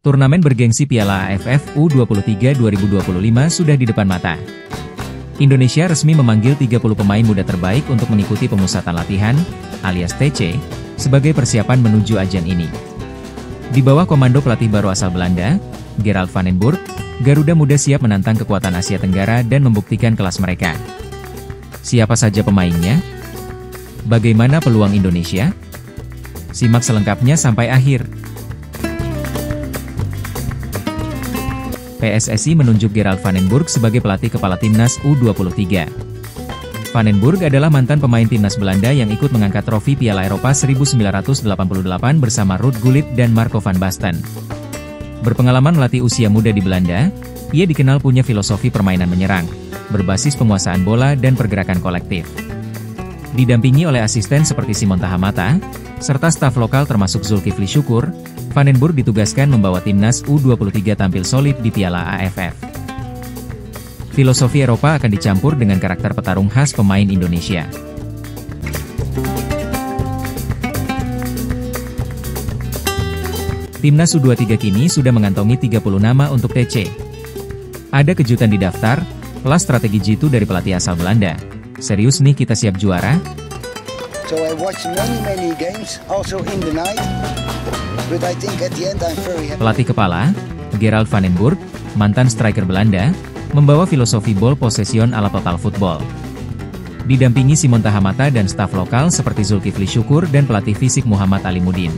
Turnamen bergengsi Piala AFF U23 2025 sudah di depan mata. Indonesia resmi memanggil 30 pemain muda terbaik untuk mengikuti pemusatan latihan, alias TC, sebagai persiapan menuju ajang ini. Di bawah komando pelatih baru asal Belanda, Gerald van den Burg, Garuda Muda siap menantang kekuatan Asia Tenggara dan membuktikan kelas mereka. Siapa saja pemainnya? Bagaimana peluang Indonesia? Simak selengkapnya sampai akhir. PSSI menunjuk Gerald van den Burg sebagai pelatih kepala timnas U23. Van den Burg adalah mantan pemain timnas Belanda yang ikut mengangkat trofi Piala Eropa 1988 bersama Ruud Gullit dan Marco van Basten. Berpengalaman melatih usia muda di Belanda, ia dikenal punya filosofi permainan menyerang, berbasis penguasaan bola dan pergerakan kolektif. Didampingi oleh asisten seperti Simon Tahamata, serta staf lokal termasuk Zulkifli Syukur, Van den Burg ditugaskan membawa timnas U23 tampil solid di Piala AFF. Filosofi Eropa akan dicampur dengan karakter petarung khas pemain Indonesia. Timnas U23 kini sudah mengantongi 30 nama untuk TC. Ada kejutan di daftar, kelas strategi jitu dari pelatih asal Belanda. Serius nih kita siap juara? So I watched many games also in the night. But I think at the end I'm very happy. Pelatih kepala, Gerald van den Burg, mantan striker Belanda, membawa filosofi ball possession ala total football. Didampingi Simon Tahamata dan staf lokal seperti Zulkifli Syukur dan pelatih fisik Muhammad Alimuddin.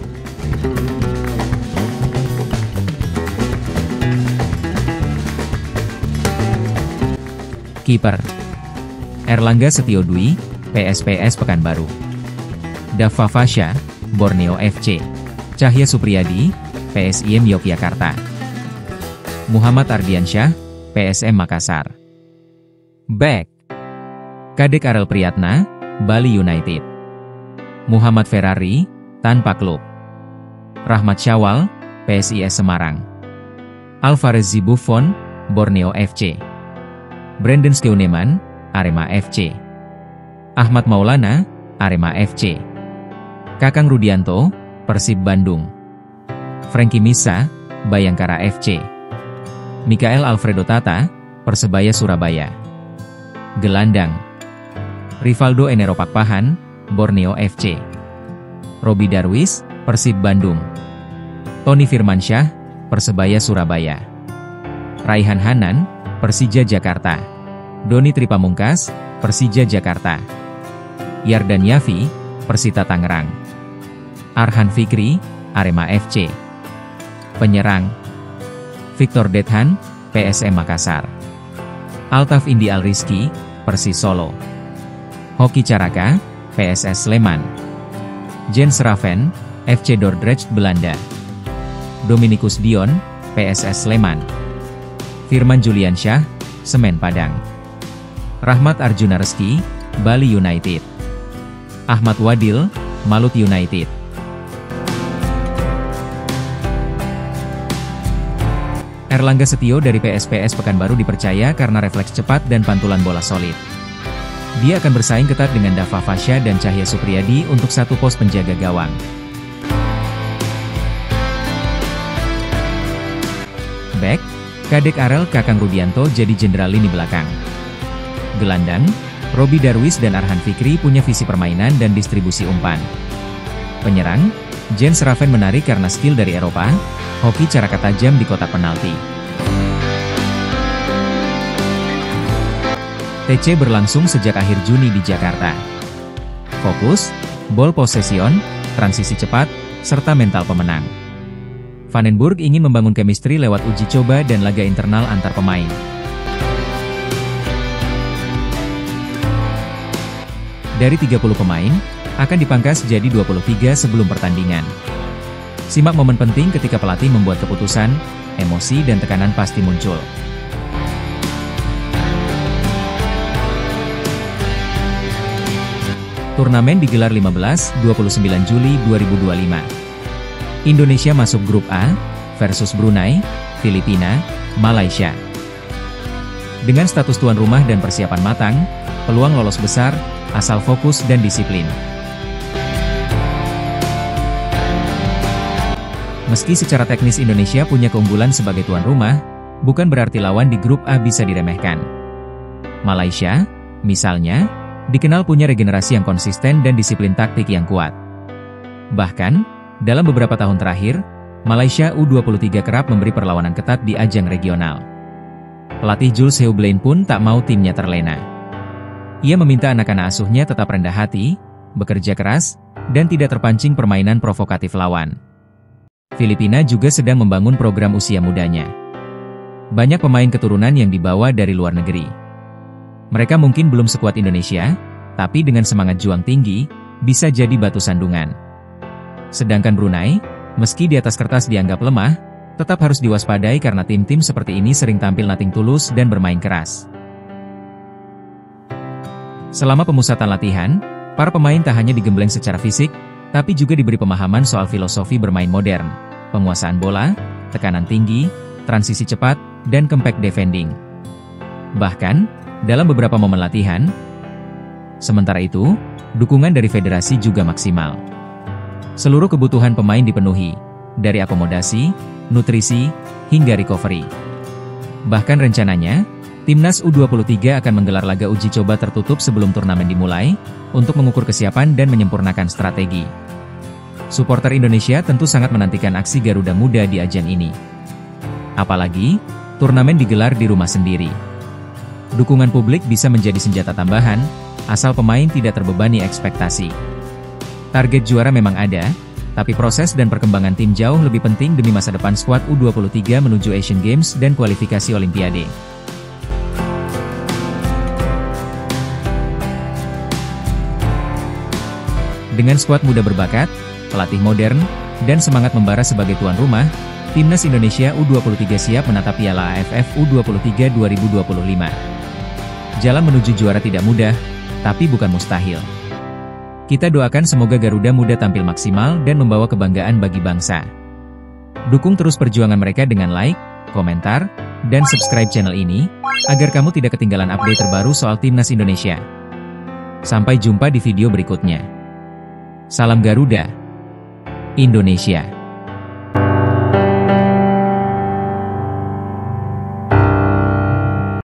Kiper Erlangga Setiodwi, PSPS Pekanbaru. Dava Fasya, Borneo FC. Cahya Supriyadi, PSIM Yogyakarta. Muhammad Ardiansyah, PSM Makassar. Back Kadek Arel Priyatna, Bali United. Muhammad Ferrari, tanpa klub. Rahmat Syawal, PSIS Semarang. Alvarez Buffon, Borneo FC. Brandon Skeuneman, Arema FC. Ahmad Maulana, Arema FC. Kakang Rudianto, Persib Bandung. Frankie Misa, Bayangkara FC. Mikael Alfredo Tata, Persebaya Surabaya. Gelandang Rivaldo Enero Pakpahan, Borneo FC. Robi Darwis, Persib Bandung. Tony Firmansyah, Persebaya Surabaya. Raihan Hanan, Persija Jakarta. Doni Tripamungkas, Persija Jakarta. Yardan Yafi, Persita Tangerang. Arhan Fikri, Arema FC. Penyerang Victor Dethan, PSM Makassar. Altaf Indi Alrizki, Persis Solo. Hoki Caraka, PSS Sleman. Jens Raven, FC Dordrecht Belanda. Dominikus Dion, PSS Sleman. Firman Juliansyah, Semen Padang. Rahmat Arjuna Reski, Bali United. Ahmad Wadil, Malut United. Erlangga Setio dari PSPS Pekanbaru dipercaya karena refleks cepat dan pantulan bola solid. Dia akan bersaing ketat dengan Dava Fasya dan Cahya Supriyadi untuk satu pos penjaga gawang. Back Kadek Arel Kakang Rudianto jadi jenderal lini belakang. Gelandang Robi Darwis dan Arhan Fikri punya visi permainan dan distribusi umpan. Penyerang Jens Raven menarik karena skill dari Eropa. Hoki Caraka tajam di kotak penalti. TC berlangsung sejak akhir Juni di Jakarta. Fokus, ball possession, transisi cepat, serta mental pemenang. Van den Burg ingin membangun chemistry lewat uji coba dan laga internal antar pemain. Dari 30 pemain, akan dipangkas jadi 23 sebelum pertandingan. Simak momen penting ketika pelatih membuat keputusan, emosi dan tekanan pasti muncul. Turnamen digelar 15-29 Juli 2025. Indonesia masuk grup A, versus Brunei, Filipina, Malaysia. Dengan status tuan rumah dan persiapan matang, peluang lolos besar, asal fokus dan disiplin. Meski secara teknis Indonesia punya keunggulan sebagai tuan rumah, bukan berarti lawan di grup A bisa diremehkan. Malaysia, misalnya, dikenal punya regenerasi yang konsisten dan disiplin taktik yang kuat. Bahkan, dalam beberapa tahun terakhir, Malaysia U23 kerap memberi perlawanan ketat di ajang regional. Pelatih Jules Heublein pun tak mau timnya terlena. Ia meminta anak-anak asuhnya tetap rendah hati, bekerja keras, dan tidak terpancing permainan provokatif lawan. Filipina juga sedang membangun program usia mudanya. Banyak pemain keturunan yang dibawa dari luar negeri. Mereka mungkin belum sekuat Indonesia, tapi dengan semangat juang tinggi, bisa jadi batu sandungan. Sedangkan Brunei, meski di atas kertas dianggap lemah, tetap harus diwaspadai karena tim-tim seperti ini sering tampil nothing tulus dan bermain keras. Selama pemusatan latihan, para pemain tak hanya digembleng secara fisik, tapi juga diberi pemahaman soal filosofi bermain modern, penguasaan bola, tekanan tinggi, transisi cepat, dan compact defending. Bahkan, dalam beberapa momen latihan, sementara itu, dukungan dari federasi juga maksimal. Seluruh kebutuhan pemain dipenuhi, dari akomodasi, nutrisi, hingga recovery. Bahkan rencananya, Timnas U23 akan menggelar laga uji coba tertutup sebelum turnamen dimulai, untuk mengukur kesiapan dan menyempurnakan strategi. Supporter Indonesia tentu sangat menantikan aksi Garuda Muda di ajang ini. Apalagi, turnamen digelar di rumah sendiri. Dukungan publik bisa menjadi senjata tambahan, asal pemain tidak terbebani ekspektasi. Target juara memang ada, tapi proses dan perkembangan tim jauh lebih penting demi masa depan skuad U23 menuju Asian Games dan kualifikasi Olimpiade. Dengan skuad muda berbakat, pelatih modern, dan semangat membara sebagai tuan rumah, Timnas Indonesia U23 siap menatap Piala AFF U23 2025. Jalan menuju juara tidak mudah, tapi bukan mustahil. Kita doakan semoga Garuda Muda tampil maksimal dan membawa kebanggaan bagi bangsa. Dukung terus perjuangan mereka dengan like, komentar, dan subscribe channel ini, agar kamu tidak ketinggalan update terbaru soal Timnas Indonesia. Sampai jumpa di video berikutnya. Salam Garuda Indonesia.